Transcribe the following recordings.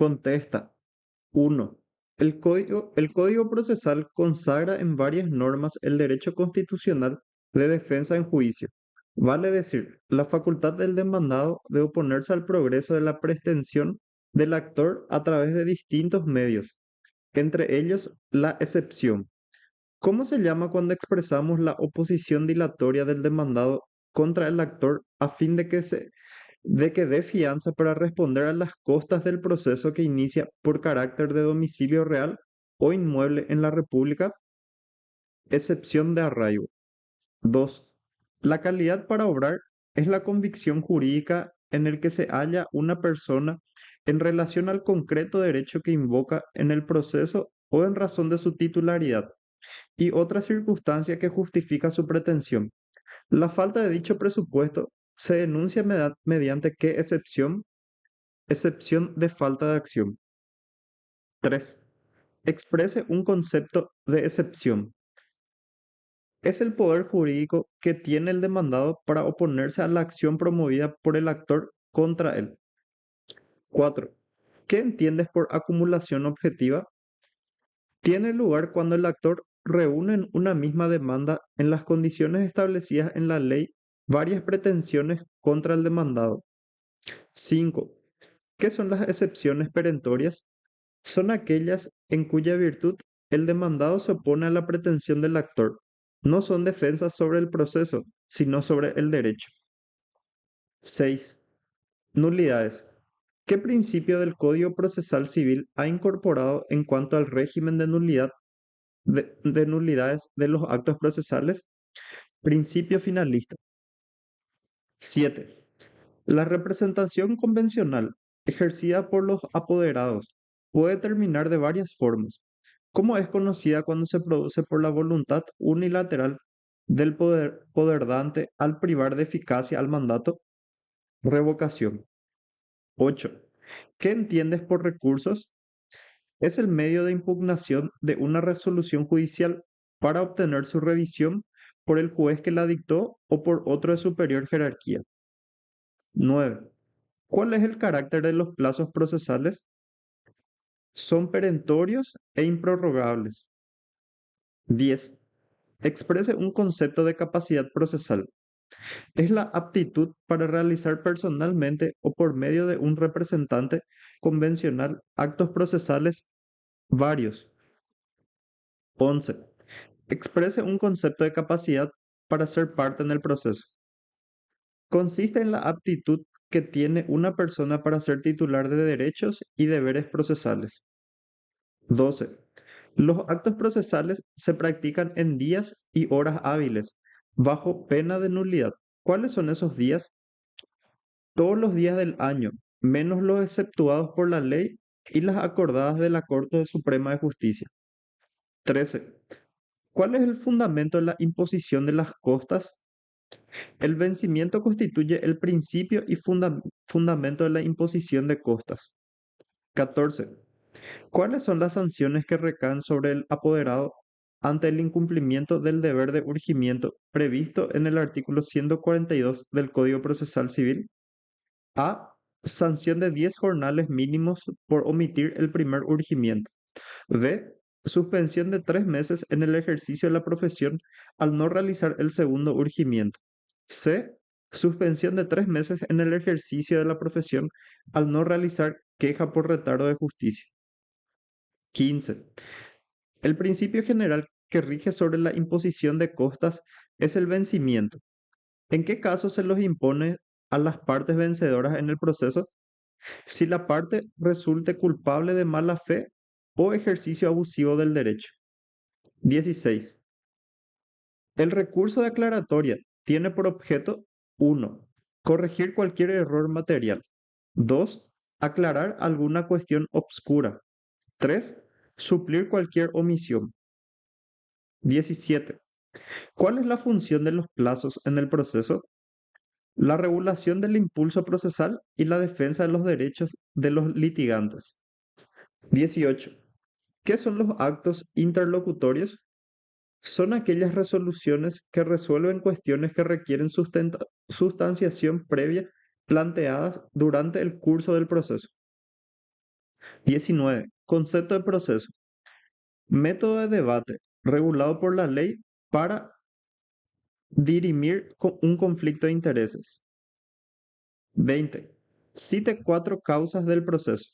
Contesta. 1. El Código Procesal consagra en varias normas el derecho constitucional de defensa en juicio. Vale decir, la facultad del demandado de oponerse al progreso de la pretensión del actor a través de distintos medios, entre ellos la excepción. ¿Cómo se llama cuando expresamos la oposición dilatoria del demandado contra el actor a fin de que dé fianza para responder a las costas del proceso que inicia por carácter de domicilio real o inmueble en la República? Excepción de arraigo. 2. La calidad para obrar es la convicción jurídica en el que se halla una persona en relación al concreto derecho que invoca en el proceso o en razón de su titularidad y otra circunstancia que justifica su pretensión. La falta de dicho presupuesto se denuncia mediante qué excepción. Excepción de falta de acción. 3. Exprese un concepto de excepción. Es el poder jurídico que tiene el demandado para oponerse a la acción promovida por el actor contra él. 4. ¿Qué entiendes por acumulación objetiva? Tiene lugar cuando el actor reúne en una misma demanda en las condiciones establecidas en la ley varias pretensiones contra el demandado. 5. ¿Qué son las excepciones perentorias? Son aquellas en cuya virtud el demandado se opone a la pretensión del actor. No son defensas sobre el proceso, sino sobre el derecho. 6. Nulidades. ¿Qué principio del Código Procesal Civil ha incorporado en cuanto al régimen de nulidades de los actos procesales? Principio finalista. 7. La representación convencional ejercida por los apoderados puede terminar de varias formas. ¿Cómo es conocida cuando se produce por la voluntad unilateral del poderdante al privar de eficacia al mandato? Revocación. 8. ¿Qué entiendes por recursos? Es el medio de impugnación de una resolución judicial para obtener su revisión por el juez que la dictó o por otro de superior jerarquía. 9. ¿Cuál es el carácter de los plazos procesales? Son perentorios e improrrogables. 10. Exprese un concepto de capacidad procesal. Es la aptitud para realizar personalmente o por medio de un representante convencional actos procesales varios. 11. Exprese un concepto de capacidad para ser parte en el proceso. Consiste en la aptitud que tiene una persona para ser titular de derechos y deberes procesales. 12. Los actos procesales se practican en días y horas hábiles, bajo pena de nulidad. ¿Cuáles son esos días? Todos los días del año, menos los exceptuados por la ley y las acordadas de la Corte Suprema de Justicia. 13. ¿Cuál es el fundamento de la imposición de las costas? El vencimiento constituye el principio y fundamento de la imposición de costas. 14. ¿Cuáles son las sanciones que recaen sobre el apoderado ante el incumplimiento del deber de urgimiento previsto en el artículo 142 del Código Procesal Civil? A. Sanción de 10 jornales mínimos por omitir el primer urgimiento. B. Suspensión de 3 meses en el ejercicio de la profesión al no realizar el segundo urgimiento. C. Suspensión de 3 meses en el ejercicio de la profesión al no realizar queja por retardo de justicia. 15. El principio general que rige sobre la imposición de costas es el vencimiento. ¿En qué caso se los impone a las partes vencedoras en el proceso? Si la parte resulte culpable de mala fe o ejercicio abusivo del derecho. 16. El recurso de aclaratoria tiene por objeto: 1. Corregir cualquier error material. 2. Aclarar alguna cuestión obscura. 3. Suplir cualquier omisión. 17. ¿Cuál es la función de los plazos en el proceso? La regulación del impulso procesal y la defensa de los derechos de los litigantes. 18. ¿Qué son los actos interlocutorios? Son aquellas resoluciones que resuelven cuestiones que requieren sustanciación previa planteadas durante el curso del proceso. 19. Concepto de proceso. Método de debate regulado por la ley para dirimir un conflicto de intereses. 20. Cite cuatro causas del proceso.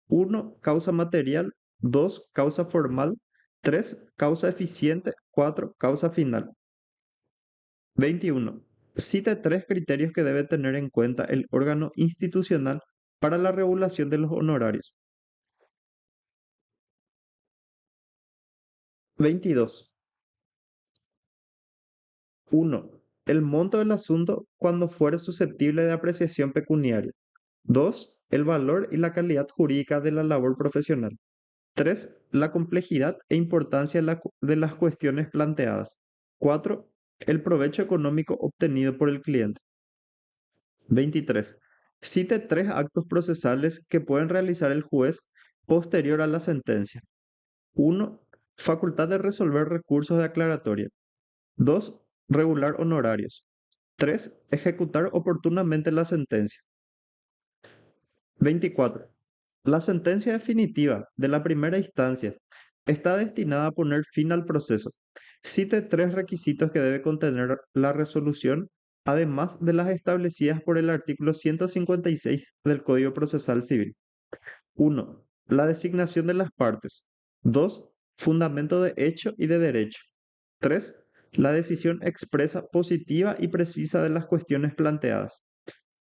Uno, causa material. 2, causa formal. 3, causa eficiente. 4, causa final. 21. Cite tres criterios que debe tener en cuenta el órgano institucional para la regulación de los honorarios. 22. 1. El monto del asunto cuando fuere susceptible de apreciación pecuniaria. 2. El valor y la calidad jurídica de la labor profesional. 3. La complejidad e importancia de las cuestiones planteadas. 4. El provecho económico obtenido por el cliente. 23. Cite tres actos procesales que pueden realizar el juez posterior a la sentencia. 1. Facultad de resolver recursos de aclaratoria. 2. Regular honorarios. 3. Ejecutar oportunamente la sentencia. 24. La sentencia definitiva de la primera instancia está destinada a poner fin al proceso. Cite tres requisitos que debe contener la resolución, además de las establecidas por el artículo 156 del Código Procesal Civil. 1. La designación de las partes. 2. Fundamento de hecho y de derecho. 3. La decisión expresa, positiva y precisa de las cuestiones planteadas.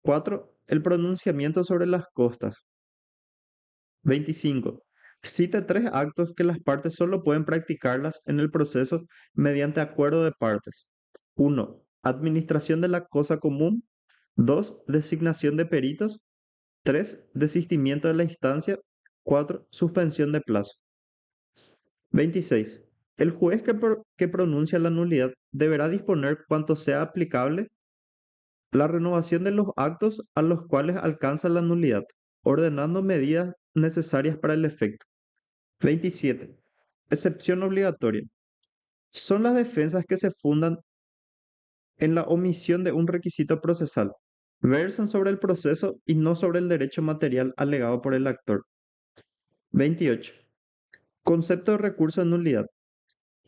4. El pronunciamiento sobre las costas. 25. Cite tres actos que las partes solo pueden practicarlas en el proceso mediante acuerdo de partes. 1. Administración de la cosa común. 2. Designación de peritos. 3. Desistimiento de la instancia. 4. Suspensión de plazo. 26. El juez que pronuncia la nulidad deberá disponer cuanto sea aplicable la renovación de los actos a los cuales alcanza la nulidad, ordenando medidas necesarias para el efecto. 27. Excepción obligatoria. Son las defensas que se fundan en la omisión de un requisito procesal. Versan sobre el proceso y no sobre el derecho material alegado por el actor. 28. Concepto de recurso de nulidad.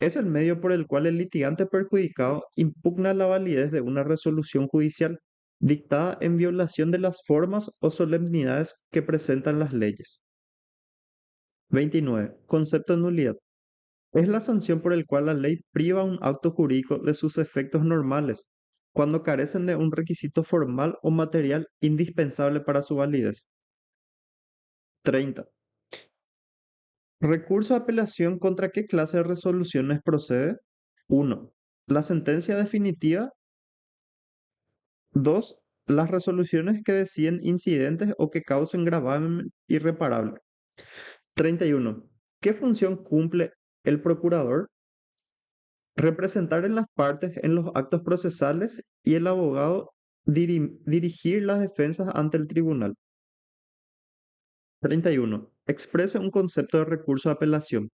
Es el medio por el cual el litigante perjudicado impugna la validez de una resolución judicial dictada en violación de las formas o solemnidades que presentan las leyes. 29. Concepto de nulidad. Es la sanción por el cual la ley priva a un acto jurídico de sus efectos normales, cuando carecen de un requisito formal o material indispensable para su validez. 30. Recurso de apelación contra qué clase de resoluciones procede. 1. La sentencia definitiva. 2. Las resoluciones que deciden incidentes o que causen gravamen irreparable. 31. ¿Qué función cumple el procurador? Representar en las partes en los actos procesales y el abogado dirigir las defensas ante el tribunal. 31. Expresa un concepto de recurso de apelación.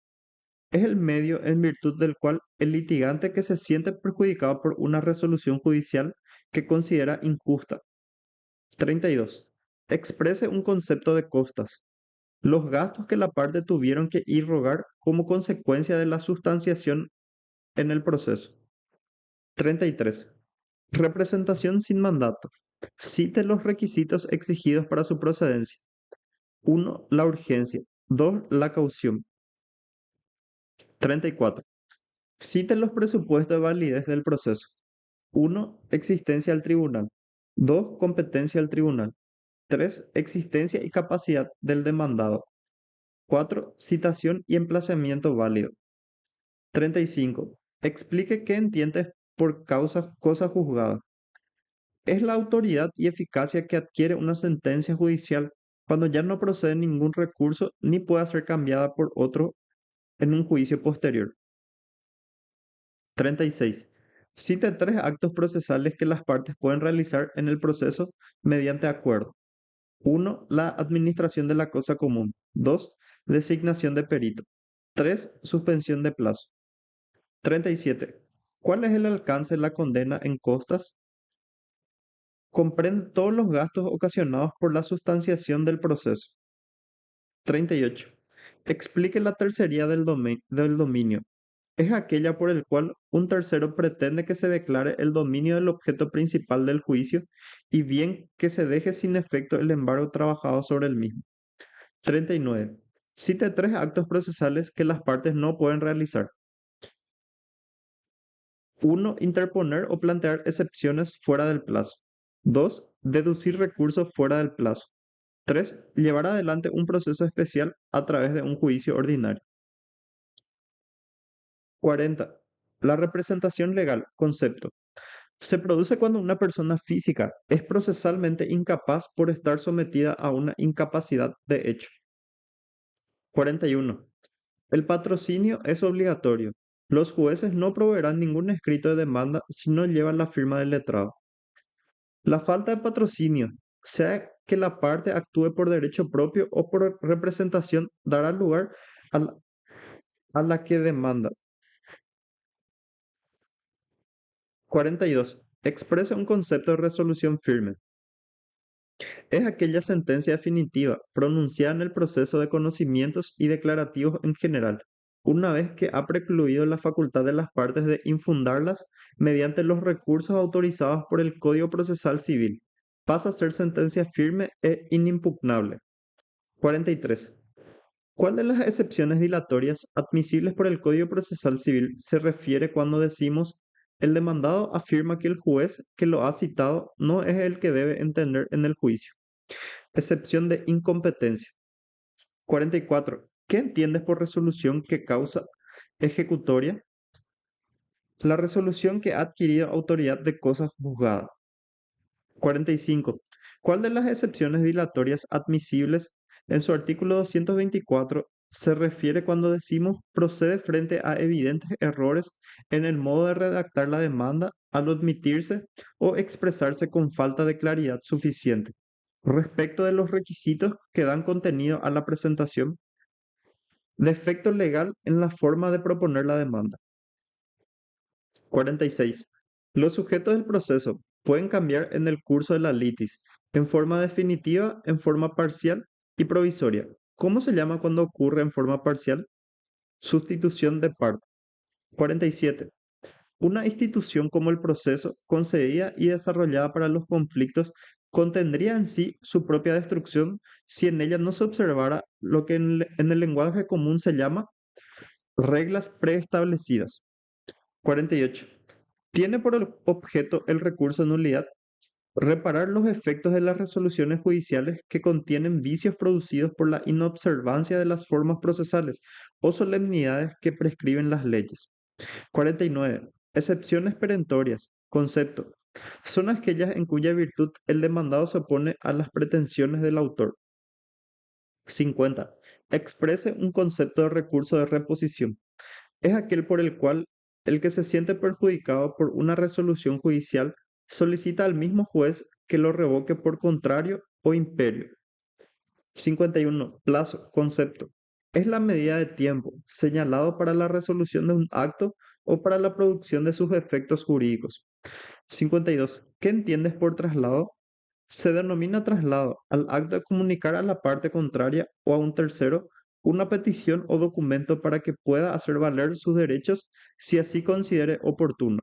Es el medio en virtud del cual el litigante que se siente perjudicado por una resolución judicial que considera injusta. 32. Exprese un concepto de costas. Los gastos que la parte tuvieron que irrogar como consecuencia de la sustanciación en el proceso. 33. Representación sin mandato. Cite los requisitos exigidos para su procedencia. 1. La urgencia. 2. La caución. 34. Cite los presupuestos de validez del proceso. 1. Existencia del tribunal. 2. Competencia del tribunal. 3. Existencia y capacidad del demandado. 4. Citación y emplazamiento válido. 35. Explique qué entiende por causa cosa juzgada. Es la autoridad y eficacia que adquiere una sentencia judicial cuando ya no procede ningún recurso ni puede ser cambiada por otro en un juicio posterior. 36. Cite tres actos procesales que las partes pueden realizar en el proceso mediante acuerdo. 1. La administración de la cosa común. 2. Designación de perito. 3. Suspensión de plazo. 37. ¿Cuál es el alcance de la condena en costas? Comprende todos los gastos ocasionados por la sustanciación del proceso. 38. Explique la tercería del dominio. Es aquella por el cual un tercero pretende que se declare el dominio del objeto principal del juicio y bien que se deje sin efecto el embargo trabajado sobre el mismo. 39. Cite tres actos procesales que las partes no pueden realizar. 1. Interponer o plantear excepciones fuera del plazo. 2. Deducir recursos fuera del plazo. 3. Llevar adelante un proceso especial a través de un juicio ordinario. 40. La representación legal, concepto. Se produce cuando una persona física es procesalmente incapaz por estar sometida a una incapacidad de hecho. 41. El patrocinio es obligatorio. Los jueces no proveerán ningún escrito de demanda si no llevan la firma del letrado. La falta de patrocinio, sea que la parte actúe por derecho propio o por representación, dará lugar a la que demanda. 42. Expresa un concepto de resolución firme. Es aquella sentencia definitiva pronunciada en el proceso de conocimientos y declarativos en general, una vez que ha precluido la facultad de las partes de infundarlas mediante los recursos autorizados por el Código Procesal Civil. Pasa a ser sentencia firme e inimpugnable. 43. ¿Cuál de las excepciones dilatorias admisibles por el Código Procesal Civil se refiere cuando decimos el demandado afirma que el juez que lo ha citado no es el que debe entender en el juicio? Excepción de incompetencia. 44. ¿Qué entiendes por resolución que causa ejecutoria? La resolución que ha adquirido autoridad de cosa juzgada. 45. ¿Cuál de las excepciones dilatorias admisibles en su artículo 224 se refiere cuando decimos procede frente a evidentes errores en el modo de redactar la demanda al admitirse o expresarse con falta de claridad suficiente? Respecto de los requisitos que dan contenido a la presentación, defecto legal en la forma de proponer la demanda. 46. Los sujetos del proceso pueden cambiar en el curso de la litis, en forma definitiva, en forma parcial y provisoria. ¿Cómo se llama cuando ocurre en forma parcial? Sustitución de parte. 47. Una institución como el proceso, concebida y desarrollada para los conflictos, contendría en sí su propia destrucción si en ella no se observara lo que en el lenguaje común se llama reglas preestablecidas. 48. Tiene por objeto el recurso de nulidad reparar los efectos de las resoluciones judiciales que contienen vicios producidos por la inobservancia de las formas procesales o solemnidades que prescriben las leyes. 49. Excepciones perentorias. Concepto. Son aquellas en cuya virtud el demandado se opone a las pretensiones del autor. 50. Exprese un concepto de recurso de reposición. Es aquel por el cual el que se siente perjudicado por una resolución judicial solicita al mismo juez que lo revoque por contrario o imperio. 51. Plazo, concepto. Es la medida de tiempo señalado para la resolución de un acto o para la producción de sus efectos jurídicos. 52. ¿Qué entiendes por traslado? Se denomina traslado al acto de comunicar a la parte contraria o a un tercero una petición o documento para que pueda hacer valer sus derechos si así considere oportuno.